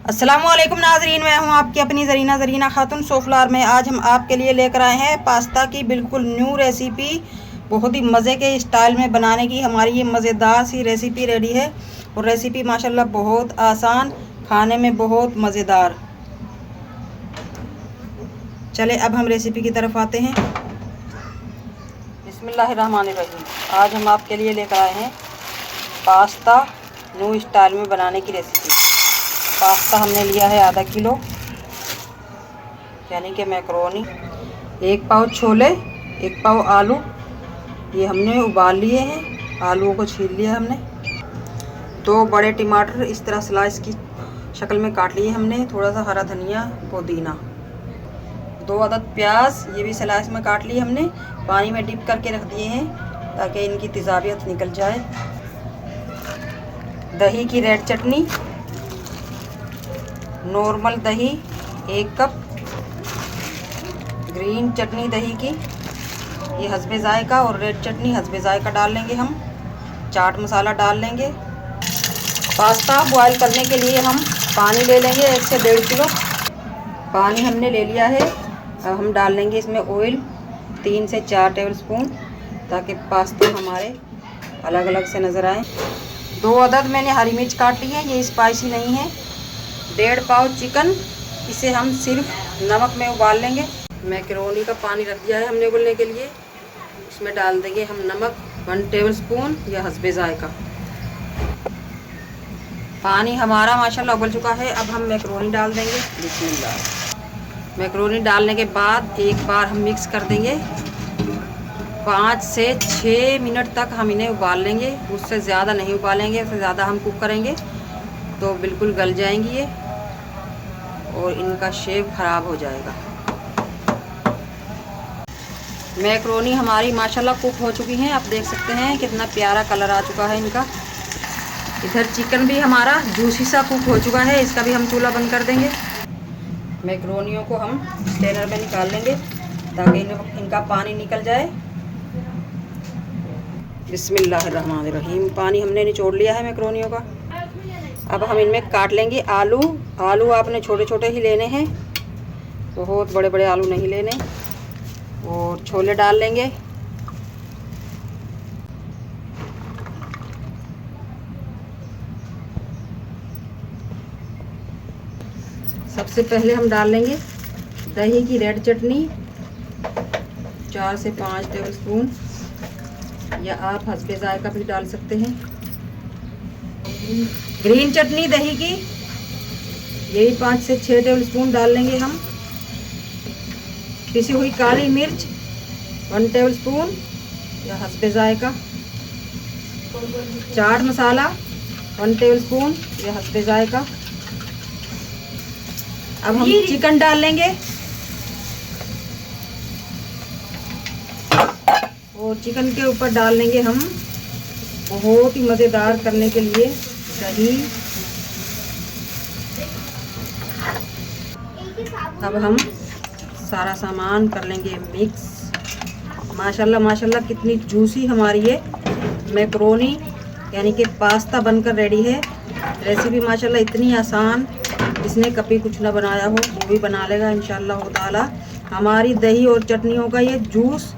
अस्सलामुअलैकुम नाजरीन, मैं हूं आपकी अपनी ज़रीना खातून सोफलार में। आज हम आपके लिए लेकर आए हैं पास्ता की बिल्कुल न्यू रेसिपी। बहुत ही मज़े के स्टाइल में बनाने की हमारी ये मज़ेदार सी रेसिपी रेडी है। और रेसिपी माशाल्लाह बहुत आसान, खाने में बहुत मज़ेदार। चले अब हम रेसिपी की तरफ आते हैं। बिस्मिल्लाहिर्रहमानिर्रहीम। आज हम आपके लिए लेकर आए हैं पास्ता न्यू स्टाइल में बनाने की रेसिपी। पास्ता हमने लिया है आधा किलो, यानी कि मैक्रोनी, 1 पाव छोले, 1 पाव आलू। ये हमने उबाल लिए हैं, आलूओं को छील लिया हमने। 2 बड़े टमाटर इस तरह स्लाइस की शक्ल में काट लिए हमने। थोड़ा सा हरा धनिया, पुदीना। 2 अदद प्याज, ये भी स्लाइस में काट लिए हमने। पानी में डिप करके रख दिए हैं ताकि इनकी तेज़ाबियत निकल जाए। दही की रेड चटनी, नॉर्मल दही 1 कप, ग्रीन चटनी दही की, ये हस्बे जायका, और रेड चटनी हस्बे जायका डाल लेंगे हम। चाट मसाला डाल लेंगे। पास्ता बॉयल करने के लिए हम पानी ले लेंगे 1 से 1.5 किलो। पानी हमने ले लिया है। अब हम डाल लेंगे इसमें ऑयल 3 से 4 टेबलस्पून, ताकि पास्ता हमारे अलग अलग से नज़र आए। 2 अदद मैंने हरी मिर्च काट ली है, ये स्पाइसी नहीं है। 1.5 पाव चिकन, इसे हम सिर्फ नमक में उबाल लेंगे। मैक्रोनी का पानी रख दिया है हमने उबलने के लिए। इसमें डाल देंगे हम नमक 1 टेबलस्पून या हस्बे जायका। पानी हमारा माशाल्लाह उबल चुका है। अब हम मैक्रोनी डाल देंगे। बिस्मिल्लाह। मैक्रोनी डालने के बाद एक बार हम मिक्स कर देंगे। 5 से 6 मिनट तक हम इन्हें उबाल लेंगे। उससे ज़्यादा नहीं उबालेंगे, उससे ज़्यादा हम कुक करेंगे तो बिल्कुल गल जाएंगी ये और इनका शेप ख़राब हो जाएगा। मैक्रोनी हमारी माशाल्लाह कुक हो चुकी हैं। आप देख सकते हैं कितना प्यारा कलर आ चुका है इनका। इधर चिकन भी हमारा जूसी सा कुक हो चुका है। इसका भी हम चूल्हा बंद कर देंगे। मैक्रोनियों को हम स्ट्रेनर में निकाल लेंगे ताकि इनका पानी निकल जाए। बिस्मिल्लाहिर्रहमानिर्रहीम। पानी हमने निचोड़ लिया है मैक्रोनियों का। अब हम इनमें काट लेंगे आलू। आलू आपने छोटे छोटे ही लेने हैं, बहुत बड़े बड़े आलू नहीं लेने। और छोले डाल लेंगे। सबसे पहले हम डाल लेंगे दही की रेड चटनी 4 से 5 टेबलस्पून, या आप हस्बे जायका भी डाल सकते हैं। ग्रीन चटनी दही की, यही 5 से 6 टेबलस्पून डाल लेंगे हम। पिसी हुई काली मिर्च 1 टेबलस्पून या हस्बे जायका। चाट मसाला 1 टेबलस्पून या हस्बे जायका। अब हम चिकन डाल लेंगे और चिकन के ऊपर डाल लेंगे हम बहुत ही मज़ेदार करने के लिए दही। अब हम सारा सामान कर लेंगे मिक्स। माशाल्लाह माशाल्लाह कितनी जूसी हमारी ये मैक्रोनी यानी कि पास्ता बनकर रेडी है। रेसिपी माशाल्लाह इतनी आसान, जिसने कभी कुछ ना बनाया हो वो भी बना लेगा इंशाल्लाह ताला। हमारी दही और चटनियों का ये जूस,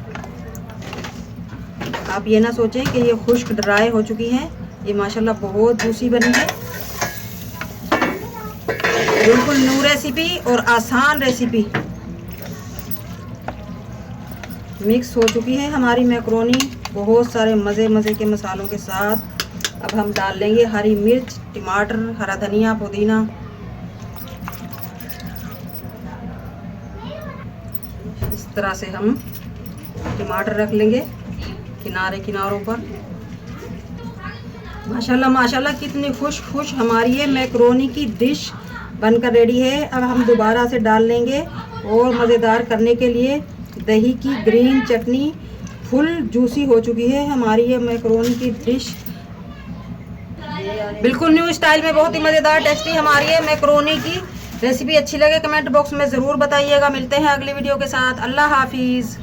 आप ये ना सोचें कि ये खुश्क ड्राई हो चुकी हैं। ये माशाल्लाह बहुत जूसी बनी है। बिल्कुल न्यू रेसिपी और आसान रेसिपी। मिक्स हो चुकी है हमारी मैक्रोनी बहुत सारे मज़े के मसालों के साथ। अब हम डाल लेंगे हरी मिर्च, टमाटर, हरा धनिया, पुदीना। इस तरह से हम टमाटर रख लेंगे किनारों पर। माशाल्लाह माशाल्लाह कितनी खुश हमारी ये मैक्रोनी की डिश बनकर रेडी है। अब हम दोबारा से डाल लेंगे और मज़ेदार करने के लिए दही की ग्रीन चटनी। फुल जूसी हो चुकी है हमारी ये मैक्रोनी की डिश। बिल्कुल न्यू स्टाइल में बहुत ही मज़ेदार टेस्टी हमारी है मैक्रोनी की रेसिपी। अच्छी लगे कमेंट बॉक्स में ज़रूर बताइएगा। मिलते हैं अगली वीडियो के साथ। अल्लाह हाफिज़।